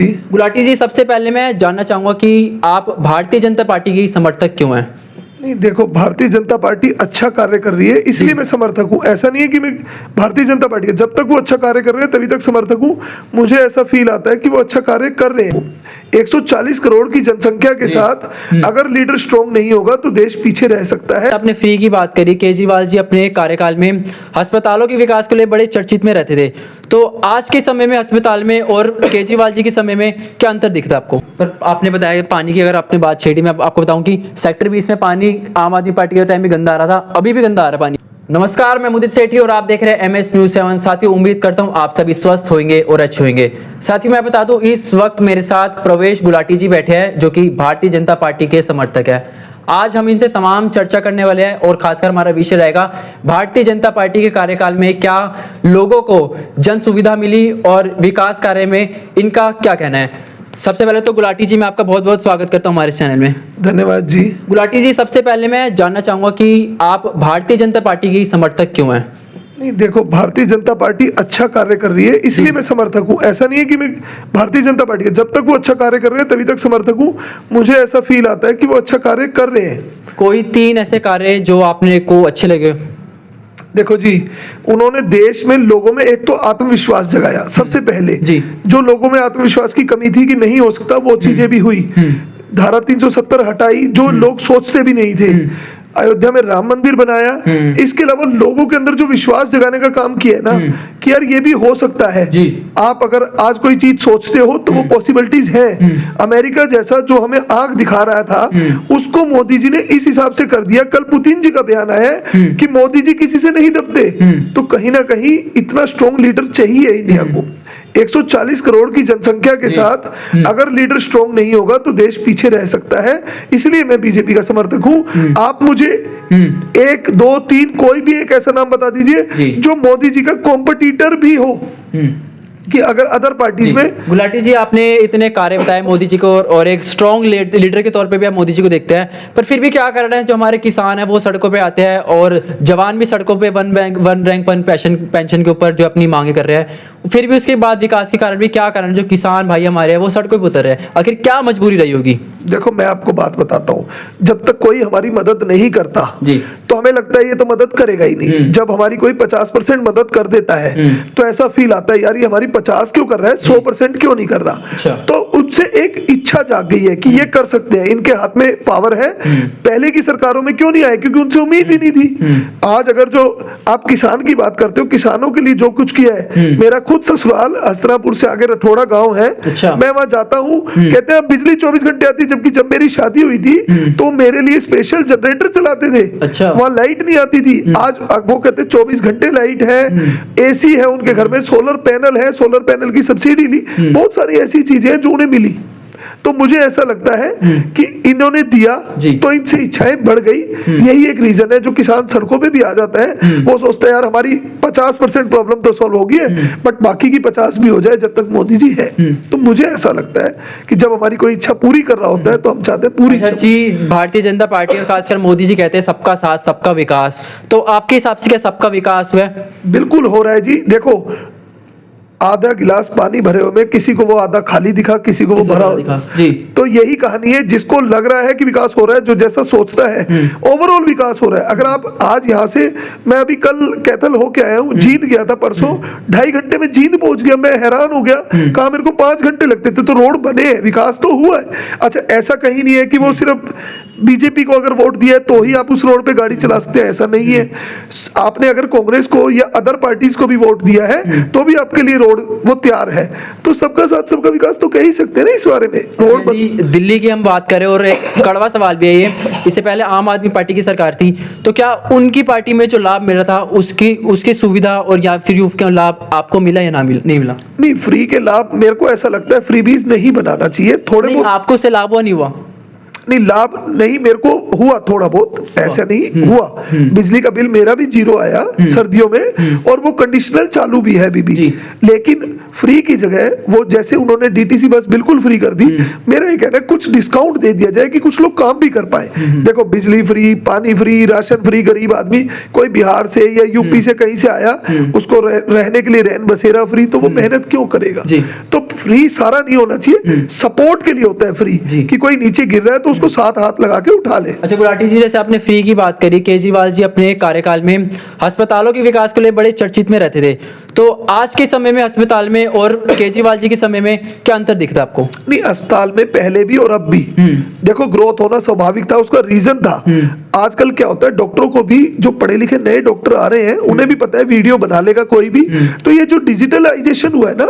गुलाटी जी, सबसे पहले मैं जानना चाहूंगा कि आप भारतीय जनता पार्टी की समर्थक क्यों हैं? नहीं, देखो, भारतीय जनता पार्टी अच्छा कार्य कर रही है इसलिए मैं समर्थक हूँ। ऐसा नहीं है कि मैं भारतीय जनता पार्टी का, जब तक वो अच्छा कार्य कर रहे हैं तभी तक समर्थक हूँ। मुझे ऐसा फील आता है कि वो अच्छा कार्य कर रहे हैं। 140 करोड़ की जनसंख्या के साथ अगर लीडर स्ट्रांग नहीं होगा तो देश पीछे रह सकता है। आपने फ्री की बात करी। केजरीवाल जी अपने कार्यकाल में अस्पतालों के विकास के लिए बड़े चर्चित में रहते थे, तो आज के समय में अस्पताल में और केजरीवाल जी के समय में क्या अंतर दिखता है आपको? पर आपने बताया कि पानी की, अगर आपने बात छेड़ी, मैं आपको बताऊं कि सेक्टर 20 में पानी आम आदमी पार्टी के टाइम में गंदा आ रहा था, अभी भी गंदा आ रहा है पानी। नमस्कार, मैं मुदित सेठी और आप देख रहे हैं MS न्यूज़ 7। साथियों, उम्मीद करता हूं आप सभी स्वस्थ होंगे और अच्छे होंगे। साथियों, मैं बता दूं, इस वक्त मेरे साथ प्रवेश गुलाटी जी बैठे हैं, जो कि भारतीय जनता पार्टी के समर्थक है। आज हम इनसे तमाम चर्चा करने वाले हैं और खासकर हमारा विषय रहेगा भारतीय जनता पार्टी के कार्यकाल में क्या लोगों को जन सुविधा मिली और विकास कार्य में इनका क्या कहना है। सबसे पहले तो गुलाटी जी, मैं आपका बहुत बहुत स्वागत करता हूं हमारे चैनल में। धन्यवाद जी। गुलाटी जी, सबसे पहले मैं जानना चाहूंगा कि आप भारतीय जनता पार्टी की समर्थक क्यों हैं? नहीं, देखो, भारतीय जनता पार्टी अच्छा कार्य कर रही है इसलिए मैं समर्थक हूँ। ऐसा नहीं है कि मैं भारतीय जनता पार्टी का, जब तक वो अच्छा कार्य कर रहे हैं तभी तक समर्थक हूँ। मुझे ऐसा फील आता है कि वो अच्छा कार्य कर रहे हैं। कोई 3 ऐसे कार्य जो आपने को अच्छे लगे? देखो जी, उन्होंने देश में लोगों में एक तो आत्मविश्वास जगाया सबसे पहले जी। जो लोगों में आत्मविश्वास की कमी थी कि नहीं हो सकता, वो चीजें भी हुई। धारा 370 हटाई जो लोग सोचते भी नहीं थे। अयोध्या में राम मंदिर बनाया। इसके अलावा लोगों के अंदर जो विश्वास जगाने का काम किया है ना, कि यार ये भी हो सकता है। जी। आप अगर आज कोई चीज सोचते हो तो वो पॉसिबिलिटीज है। अमेरिका जैसा जो हमें आंख दिखा रहा था, उसको मोदी जी ने इस हिसाब से कर दिया। कल पुतिन जी का बयान आया है कि मोदी जी किसी से नहीं दबते। तो कहीं ना कहीं इतना स्ट्रॉन्ग लीडर चाहिए इंडिया को। 140 करोड़ की जनसंख्या के साथ अगर लीडर स्ट्रांग नहीं होगा तो देश पीछे रह सकता है। इसलिए मैं बीजेपी का समर्थक हूं। आप मुझे 1 2 3 कोई भी एक ऐसा नाम बता दीजिए जो मोदी जी का कॉम्पिटिटर भी हो, कि अगर अदर पार्टीज में। गुलाटी जी, आपने इतने कार्य बताए मोदी जी को और एक स्ट्रॉन्ग लीडर के तौर पे भी आप मोदी जी को देखते हैं, पर फिर भी क्या कारण है जो हमारे किसान है वो सड़कों पे आते हैं और जवान भी सड़कों पे वन रैंक पेंशन के ऊपर जो अपनी मांगे कर रहे हैं, फिर भी उसके बाद विकास के कारण भी क्या कारण जो किसान भाई हमारे हैं वो सड़कों पे उतर रहे हैं? आखिर क्या मजबूरी रही होगी? देखो, मैं आपको बात बताता हूँ। जब तक कोई हमारी मदद नहीं करता जी, तो हमें लगता है ये तो मदद करेगा ही नहीं। जब हमारी कोई 50% मदद कर देता है तो ऐसा फील आता है यार ये हमारी 50 क्यों कर रहा है, 100% क्यों नहीं कर रहा। अच्छा। तो उनसे एक इच्छा जाग गई है कि ये कर सकते हैं, इनके हाथ में पावर है। पहले की सरकारों में क्यों नहीं आए? क्योंकि उनसे उम्मीद ही नहीं थी। आज अगर जो आप किसान की बात करते हो, किसानों के लिए जो कुछ किया है, मेरा खुद ससुराल हस्तिनापुर से आगे रठोड़ा गांव है। अच्छा। मैं वहां जाता हूँ, कहते हैं बिजली 24 घंटे आती, जबकि जब मेरी शादी हुई थी तो मेरे लिए स्पेशल जनरेटर चलाते थे। अच्छा। वहां लाइट नहीं आती थी। आज वो कहते 24 घंटे लाइट है, AC है उनके घर में, सोलर पैनल है, सोलर पैनल की सब्सिडी ली। बहुत सारी ऐसी चीजें हैं जो उन्हें मिली। तो मुझे ऐसा लगता है कि इन्होंने दिया तो इनसे इच्छाएं बढ़ गई। यही एक रीजन है जो किसान सड़कों पे भी आ जाता है। वो सोचता है यार हमारी 50% प्रॉब्लम तो सॉल्व होगी है, बट बाकी की 50 भी हो जाए जब तक मोदी जी है। तो मुझे ऐसा लगता है कि जब हमारी कोई इच्छा पूरी कर रहा होता है तो हम चाहते हैं पूरी इच्छा। जी, भारतीय जनता पार्टी और खासकर मोदी जी कहते हैं सबका साथ सबका विकास, तो आपके हिसाब से क्या सबका विकास हुआ है? बिल्कुल हो रहा है जी। देखो, आधा गिलास पानी भरे हुए में किसी को वो आधा खाली दिखा, किसी को वो भरा दिखा। जी। तो यही कहानी है। जिसको लग रहा है कि विकास हो रहा है, जो जैसा सोचता है, ओवरऑल विकास हो रहा है। अगर आप आज यहाँ से, मैं अभी कल कैथल होके आया हूँ, जींद गया था परसों, 2.5 घंटे में जींद पहुंच गया। मैं हैरान हो गया, कहा मेरे को 5 घंटे लगते थे। तो रोड बने हैं, विकास तो हुआ है। अच्छा, ऐसा कहीं नहीं है कि वो सिर्फ बीजेपी को अगर वोट दिया है तो ही आप उस रोड पे गाड़ी चला सकते हैं, ऐसा नहीं है। आपने अगर कांग्रेस को या अदर पार्टीज को भी वोट दिया है तो भी आपके लिए रोड वो तैयार है। तो सबका साथ सबका विकास तो कह ही सकते हैं ना इस बारे में। रोड दिल्ली की हम बात करें और एक कड़वा सवाल भी है ये, इससे पहले आम आदमी पार्टी की सरकार थी, तो क्या उनकी पार्टी में जो लाभ मिल रहा था उसकी सुविधा और या फिर का लाभ आपको मिला या नहीं मिला? नहीं, फ्री के लाभ मेरे को ऐसा लगता है फ्रीबीज नहीं बनाना चाहिए। थोड़े बहुत आपको उससे लाभ हुआ नहीं हुआ? नहीं लाभ नहीं, मेरे को हुआ थोड़ा बहुत, ऐसा नहीं हुआ। बिजली का बिल मेरा भी 0 आया सर्दियों में, और वो कंडीशनल चालू भी है अभी भी। लेकिन फ्री की जगह वो जैसे उन्होंने डीटीसी बस बिल्कुल फ्री कर दी, मेरा ये कहना है कुछ डिस्काउंट दे दिया जाए कि कुछ लोग काम भी कर पाए। देखो बिजली फ्री, पानी फ्री, राशन फ्री, गरीब आदमी कोई बिहार से या यूपी से कहीं से आया, उसको रहने के लिए रैन बसेरा फ्री, तो वो मेहनत क्यों करेगा? तो फ्री सारा नहीं होना चाहिए, सपोर्ट के लिए होता है फ्री, कि कोई नीचे गिर रहा है तो उसको साथ हाथ लगा के उठा ले। अच्छा गुलाटी जी, जैसे आपने फ्री की बात करी, केजरीवाल जी अपने कार्यकाल में अस्पतालों के विकास के लिए बड़े चर्चित में रहते थे, तो आज के समय में अस्पताल में और केजरीवाल जी के समय में क्या अंतर दिखता है आपको? नहीं, अस्पताल में पहले भी और अब भी देखो ग्रोथ होना स्वाभाविक था, उसका रीजन था। आजकल क्या होता है, डॉक्टरों को भी, जो पढ़े लिखे नए डॉक्टर आ रहे हैं उन्हें भी पता है वीडियो बना लेगा कोई भी, तो ये जो डिजिटलाइजेशन हुआ है ना,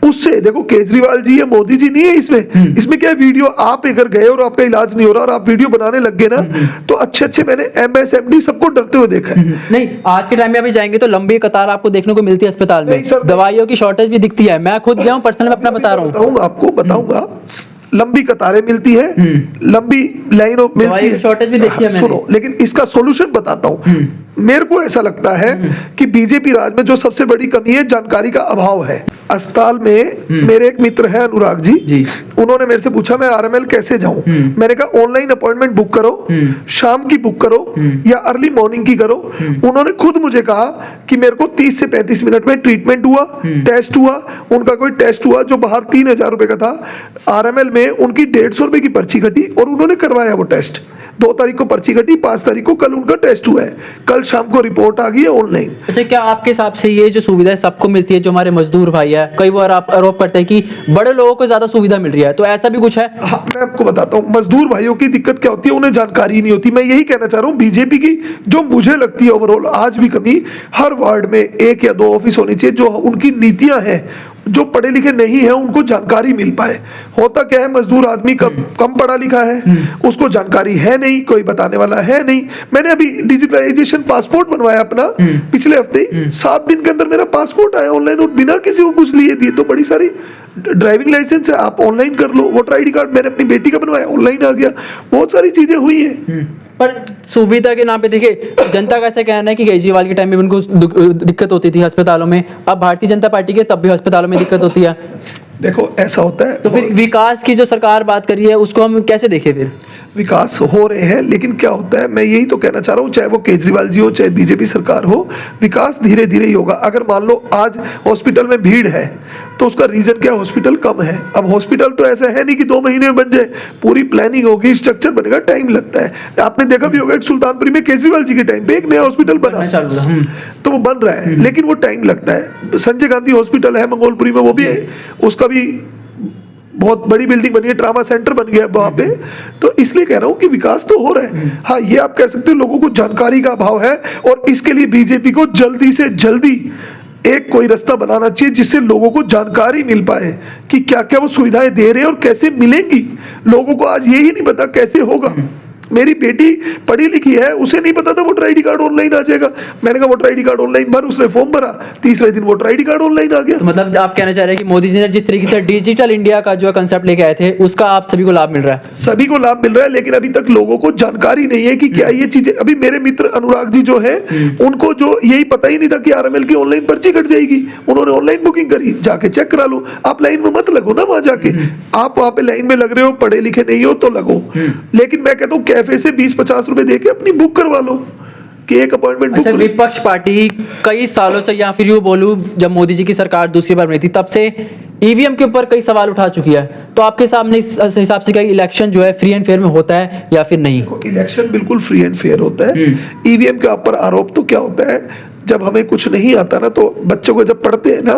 उससे देखो केजरीवाल जी या मोदी जी नहीं है इसमें क्या है, वीडियो आप अगर गए और आपका इलाज नहीं हो रहा और आप वीडियो बनाने लग गए ना, तो अच्छे मैंने MSMD सबको डरते हुए देखा है। नहीं, आज के टाइम में अभी जाएंगे तो लंबी कतार आपको देखने को मिलती है अस्पताल में, दवाइयों की शॉर्टेज भी दिखती है। मैं खुद गया हूं, पर्सनल अपना बता रहा हूं, बताऊंगा लंबी कतारें मिलती है, लंबी लाइनों मिलती है, शॉर्टेज भी देखी है मैंने। सुनो, लेकिन इसका सॉल्यूशन बताता हूं। मेरे को ऐसा लगता है कि बीजेपी राज में जो सबसे बड़ी कमी है, जानकारी का अभाव है। अस्पताल में मेरे एक मित्र है अनुराग जी, उन्होंने मेरे से पूछा मैं RML कैसे जाऊं? मैंने कहा ऑनलाइन अपॉइंटमेंट बुक करो, शाम की बुक करो या अर्ली मॉर्निंग की करो। उन्होंने खुद मुझे कहा कि मेरे को 30 से 35 मिनट में ट्रीटमेंट हुआ, टेस्ट हुआ, उनका कोई टेस्ट हुआ जो बाहर 3000 रुपए का था, RML में उनकी 150 रुपए की पर्ची कटी और उन्होंने करवाया वो टेस्ट। 2 तारीख को पर्ची कटी, 5 तारीख को कल उनका टेस्ट हुआ है, कल शाम को रिपोर्ट आ गई है ऑनलाइन। अच्छा, क्या आपके हिसाब से ये जो सुविधा सबको मिलती है, जो हमारे मजदूर भाई है, कई बार आप आरोप करते हैं कि बड़े लोगों को ज्यादा सुविधा मिल रही है, तो ऐसा भी कुछ है? हाँ, मैं आपको बताता हूँ, मजदूर भाइयों की दिक्कत क्या होती है, उन्हें जानकारी नहीं होती। मैं यही कहना चाह रहा हूँ, बीजेपी की जो मुझे लगती है ओवरऑल आज भी कमी, हर वार्ड में 1 या 2 ऑफिस होनी चाहिए, जो उनकी नीतियां हैं, जो पढ़े लिखे नहीं है उनको जानकारी मिल पाए। होता क्या है, मजदूर आदमी कम पढ़ा लिखा है, उसको जानकारी है नहीं, कोई बताने वाला है नहीं। मैंने अभी डिजिटलाइजेशन पासपोर्ट बनवाया अपना पिछले हफ्ते, 7 दिन के अंदर मेरा पासपोर्ट आया ऑनलाइन, और बिना किसी को कुछ लिए दिए। तो बड़ी सारी ड्राइविंग लाइसेंस है, आप ऑनलाइन कर लो। वोटर ID कार्ड मैंने अपनी बेटी का बनवाया, ऑनलाइन आ गया। बहुत सारी चीजें हुई है। पर सुविधा के नाम पे देखिए, जनता का ऐसा कहना है कि केजरीवाल के टाइम में उनको दिक्कत होती थी अस्पतालों में, अब भारतीय जनता पार्टी के तब भी अस्पतालों में दिक्कत होती है। देखो ऐसा होता है, तो फिर विकास की जो सरकार बात कर रही है उसको हम कैसे देखें? फिर विकास हो रहे हैं, लेकिन क्या होता है, मैं यही तो कहना चाह रहा हूँ, चाहे वो केजरीवाल जी हो चाहे बीजेपी सरकार हो, विकास धीरे धीरे ही होगा। अगर मान लो आज हॉस्पिटल में भीड़ है तो उसका रीजन क्या है, हॉस्पिटल कम है। अब हॉस्पिटल तो ऐसा है नहीं कि 2 महीने में बन जाए, पूरी प्लानिंग होगी, स्ट्रक्चर बनेगा, टाइम लगता है। आपने देखा भी होगा, एक सुल्तानपुरी में केजरीवाल जी के टाइम पे एक नया हॉस्पिटल बना, तो वो बन रहा है, लेकिन वो टाइम लगता है। संजय गांधी हॉस्पिटल है मंगोलपुरी में, वो भी है, उसका भी बहुत बड़ी बिल्डिंग बनी है, ट्रामा सेंटर बन गया वहां पे। तो इसलिए कह रहा हूं कि विकास तो हो रहा है। हाँ, ये आप कह सकते हो लोगों को जानकारी का अभाव है, और इसके लिए बीजेपी को जल्दी से जल्दी एक कोई रास्ता बनाना चाहिए जिससे लोगों को जानकारी मिल पाए कि क्या क्या वो सुविधाएं दे रहे हैं और कैसे मिलेंगी। लोगों को आज यही नहीं पता कैसे होगा। मेरी बेटी पढ़ी लिखी है, उसे नहीं पता था वोटर ID कार्ड ऑनलाइन आ जाएगा। मैंने कहा वोटर ID कार्ड ऑनलाइन भर, उसने फॉर्म भरा, तीसरे दिन वोटर ID कार्ड ऑनलाइन आ गया। तो मतलब आप कहना चाह रहे हैं कि मोदी जी ने जिस तरीके से डिजिटल इंडिया का जो कंसेप्ट लेके आए थे, उसका आप सभी को लाभ मिल रहा है? सभी को लाभ मिल रहा है, लेकिन अभी तक लोगों को जानकारी नहीं है कि क्या ये चीजें। अभी मेरे मित्र अनुराग जी जो है, उनको जो यही पता ही नहीं था कि RML की ऑनलाइन पर्ची कट जाएगी। उन्होंने ऑनलाइन बुकिंग करी, जाके चेक करा लो। आप लाइन में मत लगो ना, वहां जाके आप वहां पे लाइन में लग रहे हो, पढ़े लिखे नहीं हो तो लगो। लेकिन मैं कहता हूँ कैफे से 20-50 रुपए देके अपनी बुक करवा लो कि एक अपॉइंटमेंट। अच्छा, विपक्ष पार्टी कई सालों से, या फिर यूं बोलूं जब मोदी जी की सरकार दूसरी बार बनी थी तब से EVM के ऊपर कई सवाल उठा चुकी है। तो आपके सामने इस हिसाब से क्या इलेक्शन जो है फ्री एंड फेयर में होता है या फिर नहीं? इलेक्शन बिल्कुल फ्री एंड फेयर होता है। EVM के ऊपर आरोप तो क्या होता है, जब हमें कुछ नहीं आता ना, तो बच्चों को जब पढ़ते हैं ना,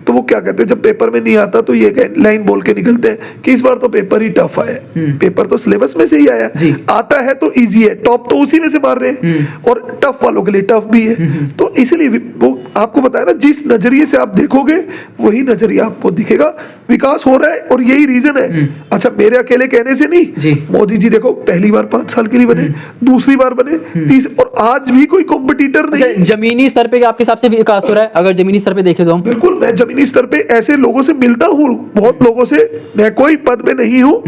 तो वो क्या कहते हैं, जब पेपर में नहीं आता तो ये लाइन बोल के निकलते हैं कि इस बार तो पेपर ही टफ आया। पेपर तो सिलेबस में से ही आया, आता है तो इजी है, टॉप तो उसी में से मार रहे हैं, और टफ वालों के लिए टफ भी है। तो इसलिए वो आपको बताया ना, जिस नजरिए से आप देखोगे वही नजरिया आपको दिखेगा। विकास हो रहा है और यही रीजन है। अच्छा, मेरे अकेले कहने से नहीं, मोदी जी देखो पहली बार 5 साल के लिए बने, दूसरी बार बने, तीसरी, और आज भी कोई कॉम्पिटिटर नहीं। जमीनी स्तर पे आपके हिसाब से विकास हो रहा है? अगर जमीनी स्तर पे देखे तो बिल्कुल, मैं जमीनी स्तर पे ऐसे लोगों से मिलता हूँ, बहुत लोगों से, मैं कोई पद पे नहीं हूँ,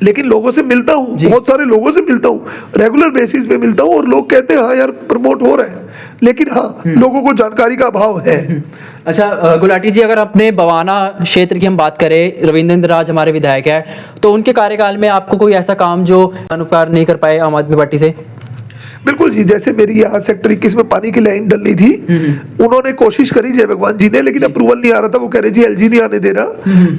लेकिन लोगों से मिलता हूँ, जी। बहुत सारे लोगों से मिलता हूँ, रेगुलर बेसिस पे मिलता हूँ, और लोग कहते हैं हाँ यार प्रमोट हो रहा है, लेकिन हाँ लोगों को जानकारी का अभाव है। अच्छा गुलाटी जी, अगर अपने बवाना क्षेत्र की हम बात करें, रविंद्र राज हमारे विधायक है, तो उनके कार्यकाल में आपको कोई ऐसा काम जो अनुपकार नहीं कर पाए आम आदमी पार्टी से? बिल्कुल जी, जैसे मेरी यहाँ सेक्टर 21 में पानी की लाइन डलनी थी, उन्होंने कोशिश करी जय भगवान जी ने, लेकिन अप्रूवल नहीं आ रहा था। वो कह रहे जी एलजी नहीं आने दे रहा।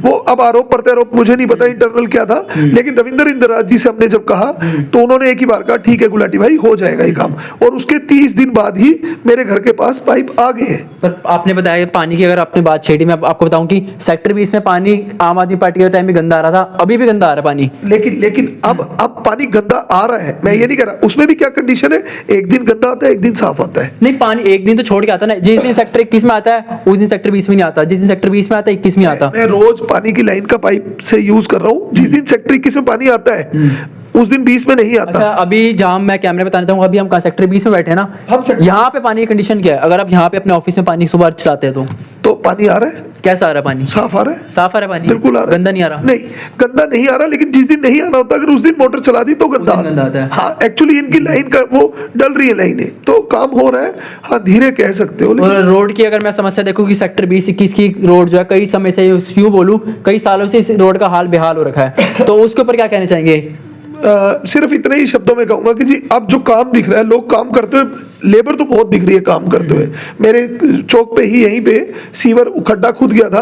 वो अब आरोप प्रत्यारोप मुझे नहीं पता इंटरनल क्या था, लेकिन रविंद्र इंद्रराज जी से हमने जब कहा तो उन्होंने एक ही बार कहा ठीक है गुलाटी भाई हो जाएगा ये काम, और उसके 30 दिन बाद ही मेरे घर के पास पाइप आ गए हैं। पर आपने बताया कि पानी की अगर आपने बात छेड़ी, मैं आपको बताऊं कि सेक्टर 20 में पानी आम आदमी पार्टी के टाइम में गंदा आ रहा था, अभी भी गंदा आ रहा है पानी। लेकिन अब पानी गंदा आ रहा है, मैं ये नहीं कह रहा। उसमें भी क्या कंडीशन है, एक दिन गंदा आता है, एक दिन साफ आता है। नहीं, पानी एक दिन तो छोड़ के आता है ना, जिस दिन सेक्टर 21 में आता है उस दिन सेक्टर 20 में नहीं आता, जिस दिन सेक्टर 20 में आता है 21 में आता। मैं रोज पानी की लाइन का पाइप से यूज कर रहा हूँ, जिस दिन सेक्टर 21 में पानी आता है उस दिन 20 में नहीं आता। अच्छा, अभी जहाँ मैं कैमरे बताना चाहूंगा, अभी हम कहाँ सेक्टर 20 में बैठे हैं ना, हम सेक्टर यहाँ पे पानी की कंडीशन क्या है? अगर आप यहाँ पे अपने ऑफिस में पानी सुबह चलाते हैं तो पानी आ रहा है, कैसा आ रहा है पानी? साफ आ रहा है, साफ आ रहा है पानी, बिल्कुल आ रहा है। गंदा नहीं आ रहा? नहीं, गंदा नहीं आ रहा, लेकिन जिस दिन नहीं आना होता अगर उस दिन मोटर चला दी तो गंदा गंदा आता है। हाँ, एक्चुअली इनकी लाइन का वो डल रही है लाइन है, तो काम हो रहा है। हाँ, धीरे कह सकते हो, और रोड की अगर मैं समस्या देखूं कि सेक्टर 20-21 की रोड जो है कई समय से, यूं बोलूं कई सालों से इस रोड का हाल बेहाल हो रखा है, तो उसके ऊपर क्या कहना चाहेंगे? सिर्फ इतने ही शब्दों में कहूंगा कि जी अब जो काम दिख रहा है, लोग काम करते हुए, लेबर तो बहुत दिख रही है काम करते हुए। मेरे चौक पे ही यहीं पे सीवर खड्डा खुद गया था,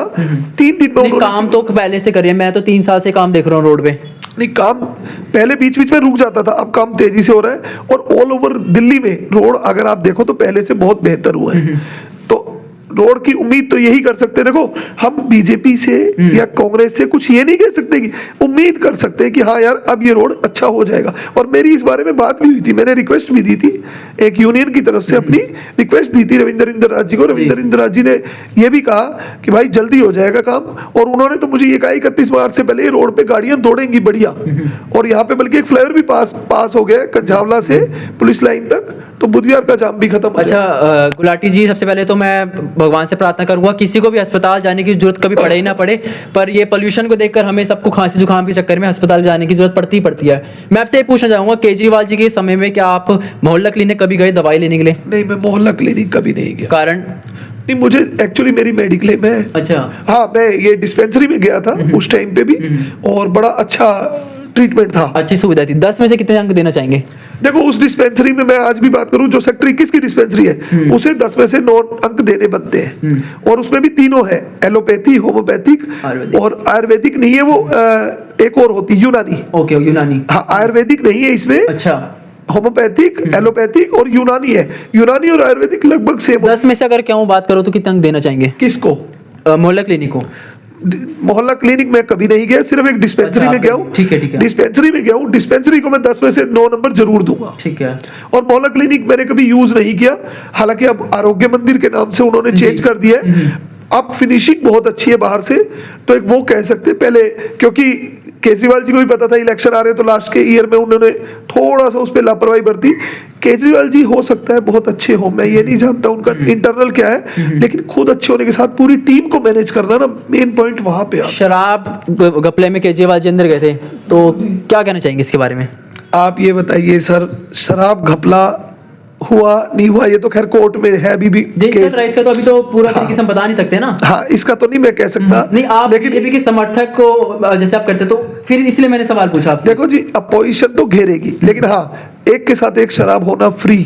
3 दिन में नहीं, काम तो पहले से करिए, मैं तो 3 साल से काम देख रहा हूँ रोड पे। नहीं, काम पहले बीच बीच में रुक जाता था, अब काम तेजी से हो रहा है, और ऑल ओवर दिल्ली में रोड अगर आप देखो तो पहले से बहुत बेहतर हुआ है। तो रोड की उम्मीद तो यही कर सकते हैं, देखो हम बीजेपी से या कांग्रेस से कुछ ये नहीं कह सकते, कि उम्मीद कर सकते हैं कि हाँ यार अब ये रोड अच्छा हो जाएगा। और मेरी इस बारे में बात भी हुई थी, मैंने रिक्वेस्ट भी दी थी, एक यूनियन की तरफ से अपनी रिक्वेस्ट दी थी रविंद्र इंद्रराज जी को। रविंद्र इंद्रराज जी ने ये भी कहा कि भाई जल्दी हो जाएगा काम, और उन्होंने तो मुझे ये कहा 31 मार्च से पहले ये रोड पे गाड़ियां दौड़ेंगी बढ़िया। और यहाँ पे बल्कि एक फ्लाईओवर भी पास हो गया कंझावला से पुलिस लाइन तक, तो बुधवार का जाम भी खत्म हो अच्छा गुलाटी जी, सबसे पहले तो मैं भगवान से प्रार्थना करूंगा किसी को भी अस्पताल जाने की जरूरत कभी पड़े ही ना पड़े, पर ये पोल्यूशन को देखकर हमें सबको खांसी जुकाम के चक्कर में अस्पताल जाने की जरूरत पड़ती है। मैं आपसे ये पूछना चाहूंगा, केजरीवाल जी के समय में क्या आप मोहल्ला क्लिनिक कभी गए दवाई लेने के लिए? नहीं, मैं मोहल्ला क्लिनिक कभी नहीं गया। कारण? नहीं, मुझे एक्चुअली मेरी मेडिक्लेम है। अच्छा। हाँ, मैं ये डिस्पेंसरी में गया था उस टाइम पे भी, और बड़ा अच्छा ट्रीटमेंट था, अच्छी सुविधा थी। 10 में से कितने अंक देना चाहेंगे? देखो उस डिस्पेंसरी में मैं आज भी बात करूं, जो सेक्टर 21 की डिस्पेंसरी है उसे 10 में से 9 अंक देने बनते हैं, और उसमें भी तीनों है, एलोपैथी, होम्योपैथिक और आयुर्वेदिक नहीं है वो, एक और होती यूनानी। ओके, यूनानी। हाँ, आयुर्वेदिक नहीं है इसमें। अच्छा। होम्योपैथिक, एलोपैथिक और यूनानी है। यूनानी और आयुर्वेदिक लगभग सेम। 10 में से अगर क्या बात करो तो कितने अंक देना चाहेंगे? किसको? मोहल्ला क्लिनिक को। मोहल्ला क्लिनिक में कभी नहीं गया, सिर्फ एक डिस्पेंसरी में गया हूँ। ठीक है। डिस्पेंसरी में गया हूँ, डिस्पेंसरी को मैं 10 में से 9 नंबर जरूर दूंगा। ठीक है। और मोहल्ला क्लिनिक मैंने कभी यूज नहीं किया, हालांकि अब आरोग्य मंदिर के नाम से उन्होंने चेंज कर दिया है। अब फिनिशिंग बहुत अच्छी है बाहर से, तो एक वो कह सकते हैं। पहले क्योंकि केजरीवाल जी को भी पता था इलेक्शन आ रहे, तो लास्ट के ईयर में उन्होंने थोड़ा सा उस पर लापरवाही बरती। केजरीवाल जी हो सकता है बहुत अच्छे हो, मैं ये नहीं जानता उनका इंटरनल क्या है, लेकिन खुद अच्छे होने के साथ पूरी टीम को मैनेज करना ना, मेन पॉइंट वहां पे आता है। शराब घपले में केजरीवाल जी अंदर गए थे, तो क्या कहना चाहेंगे इसके बारे में? आप ये बताइए सर, शराब घपला हुआ नहीं हुआ ये तो खैर कोर्ट में है अभी भी केस। इसका तो अभी तो पूरा तरीके से हम बता नहीं सकते ना। हाँ, इसका तो नहीं मैं कह सकता। नहीं, आप बीजेपी के समर्थक को जैसे आप करते, तो फिर इसलिए मैंने सवाल पूछा आपसे। देखो जी, अपोजिशन तो घेरेगी, लेकिन हाँ, एक के साथ एक शराब होना फ्री,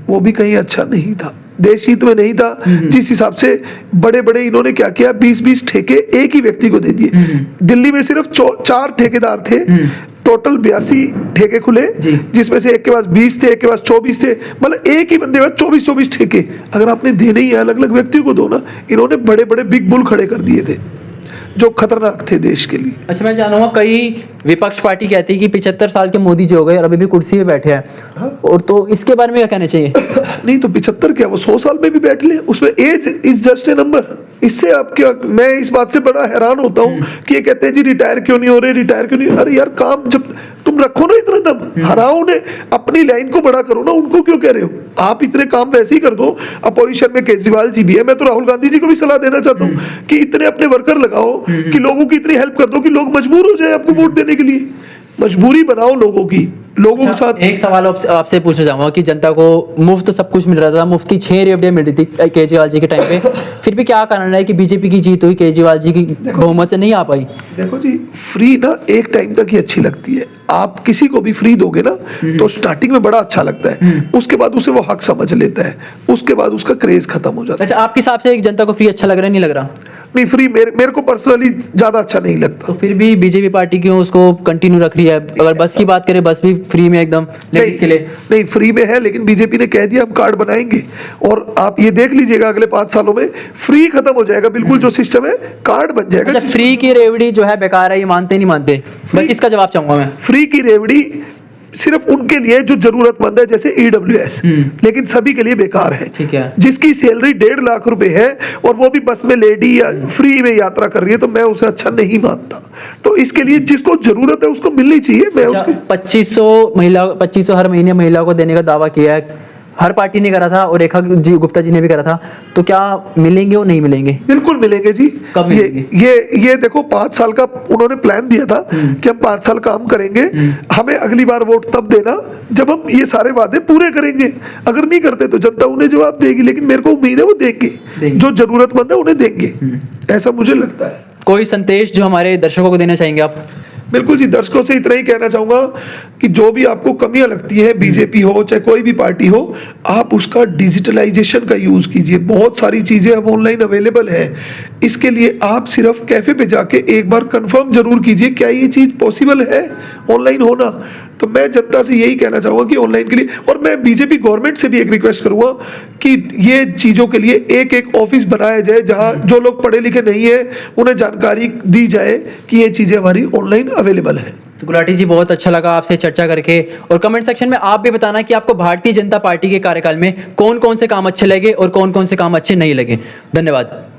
वो भी कहीं अच्छा नहीं था, देश हित में नहीं था। जिस हिसाब से बड़े बड़े इन्होंने क्या किया, 20-20 ठेके एक ही व्यक्ति को दे दिए। दिल्ली में सिर्फ 4 ठेकेदार थे, टोटल 82 ठेके खुले, जिसमें से एक के पास 20 थे, एक के पास 24 थे, मतलब एक ही बंदे के पास 24-24 ठेके। अगर आपने देने ही है, अलग अलग व्यक्तियों को दो ना। इन्होंने बड़े बड़े बिग बुल खड़े कर दिए थे जो खतरनाक थे देश के लिए। अच्छा, मैं जानूंगा, कई विपक्ष पार्टी कहती है कि 75 साल के मोदी जी हो गए और अभी भी कुर्सी पे बैठे हैं। हाँ? और तो इसके बारे में क्या कहना चाहिए? नहीं तो 75 क्या, वो 100 साल में भी बैठ ले, उसमें age is just a number. इससे आप क्या, मैं इस बात से बड़ा हैरान होता हूँ कि ये कहते हैं जी रिटायर क्यों नहीं हो रहे, रिटायर क्यों नहीं। अरे यार, काम जब तुम रखो ना इतना दम, हराओ उन्हें, अपनी लाइन को बड़ा करो ना, उनको क्यों कह रहे हो? आप इतने काम वैसे ही कर दो। अपोजिशन में केजरीवाल जी भी है, मैं तो राहुल गांधी जी को भी सलाह देना चाहता हूँ कि इतने अपने वर्कर लगाओ कि लोगों की इतनी हेल्प कर दो कि लोग मजबूर हो जाए आपको वोट देने के लिए। मजबूरी बनाओ लोगों की, लोगों के साथ। एक सवाल आपसे पूछना चाहूंगा कि जनता को मुफ्त सब कुछ मिल रहा था, मुफ्त की 6 रेवड़ियां मिल रही थी केजरीवाल जी के टाइम पे, फिर भी क्या कारण है कि बीजेपी की जीत हुई, केजरीवाल जी की बहुमत से नहीं आ पाई? देखो जी, फ्री ना एक टाइम तक ही अच्छी लगती है। आप किसी को भी फ्री दोगे ना तो स्टार्टिंग में बड़ा अच्छा लगता है, उसके बाद उसे वो हक समझ लेता है, उसके बाद उसका क्रेज खत्म हो जाता है। अच्छा, आपके हिसाब से एक जनता को फ्री अच्छा लग रहा है, नहीं लग रहा? नहीं, फ्री मेरे को पर्सनली ज्यादा अच्छा नहीं लगता। तो फिर भी बीजेपी पार्टी क्यों उसको कंटिन्यू रख रही है? अगर बस की बात करें, बस भी फ्री में एकदम लेडीज के लिए। नहीं, फ्री में है, लेकिन बीजेपी ने कह दिया हम कार्ड बनाएंगे, और आप ये देख लीजिएगा अगले 5 सालों में फ्री खत्म हो जाएगा बिल्कुल, जो सिस्टम है कार्ड बन जाएगा। अच्छा, फ्री की रेवड़ी जो है बेकार है, ये मानते नहीं मानते? बस इसका जवाब चाहूंगा मैं। फ्री की रेवड़ी सिर्फ उनके लिए जो जरूरतमंद है, जैसे ईडब्ल्यूएस, लेकिन सभी के लिए बेकार है। ठीक है। जिसकी सैलरी 1.5 लाख रुपए है और वो भी बस में लेडी या फ्री में यात्रा कर रही है, तो मैं उसे अच्छा नहीं मानता। तो इसके लिए जिसको जरूरत है उसको मिलनी चाहिए। मैं उसके 2500 हर महीने महिला को देने का दावा किया है, हर पार्टी ने करा था और रेखा जी गुप्ता जी ने भी करा था, तो क्या मिलेंगे और नहीं मिलेंगे? बिल्कुल मिलेंगे जी। कब मिलेंगे? ये देखो 5 साल का उन्होंने प्लान दिया था कि हम 5 साल काम करेंगे, हमें अगली बार वोट तब देना जब हम ये सारे वादे पूरे करेंगे। अगर नहीं करते तो जनता उन्हें जवाब देगी, लेकिन मेरे को उम्मीद है वो देंगे। जो जरूरतमंद है उन्हें देंगे, ऐसा मुझे लगता है। कोई संदेश जो हमारे दर्शकों को देना चाहेंगे आप? बिल्कुल जी, दर्शकों से इतना ही कहना चाहूंगा कि जो भी आपको कमियां लगती है, बीजेपी हो चाहे कोई भी पार्टी हो, आप उसका डिजिटलाइजेशन का यूज कीजिए। बहुत सारी चीजें अब ऑनलाइन अवेलेबल है। इसके लिए आप सिर्फ कैफे पे जाके एक बार कंफर्म जरूर कीजिए क्या ये चीज पॉसिबल है ऑनलाइन होना। तो मैं जनता से यही कहना चाहूंगा कि ऑनलाइन के लिए, और मैं बीजेपी गवर्नमेंट से भी एक रिक्वेस्ट करूंगा कि ये चीजों के लिए एक एक ऑफिस बनाया जाए, जहां जो लोग पढ़े लिखे नहीं है उन्हें जानकारी दी जाए कि ये चीजें हमारी ऑनलाइन अवेलेबल है। तो गुलाटी जी, बहुत अच्छा लगा आपसे चर्चा करके, और कमेंट सेक्शन में आप भी बताना कि आपको भारतीय जनता पार्टी के कार्यकाल में कौन कौन से काम अच्छे लगे और कौन कौन से काम अच्छे नहीं लगे। धन्यवाद।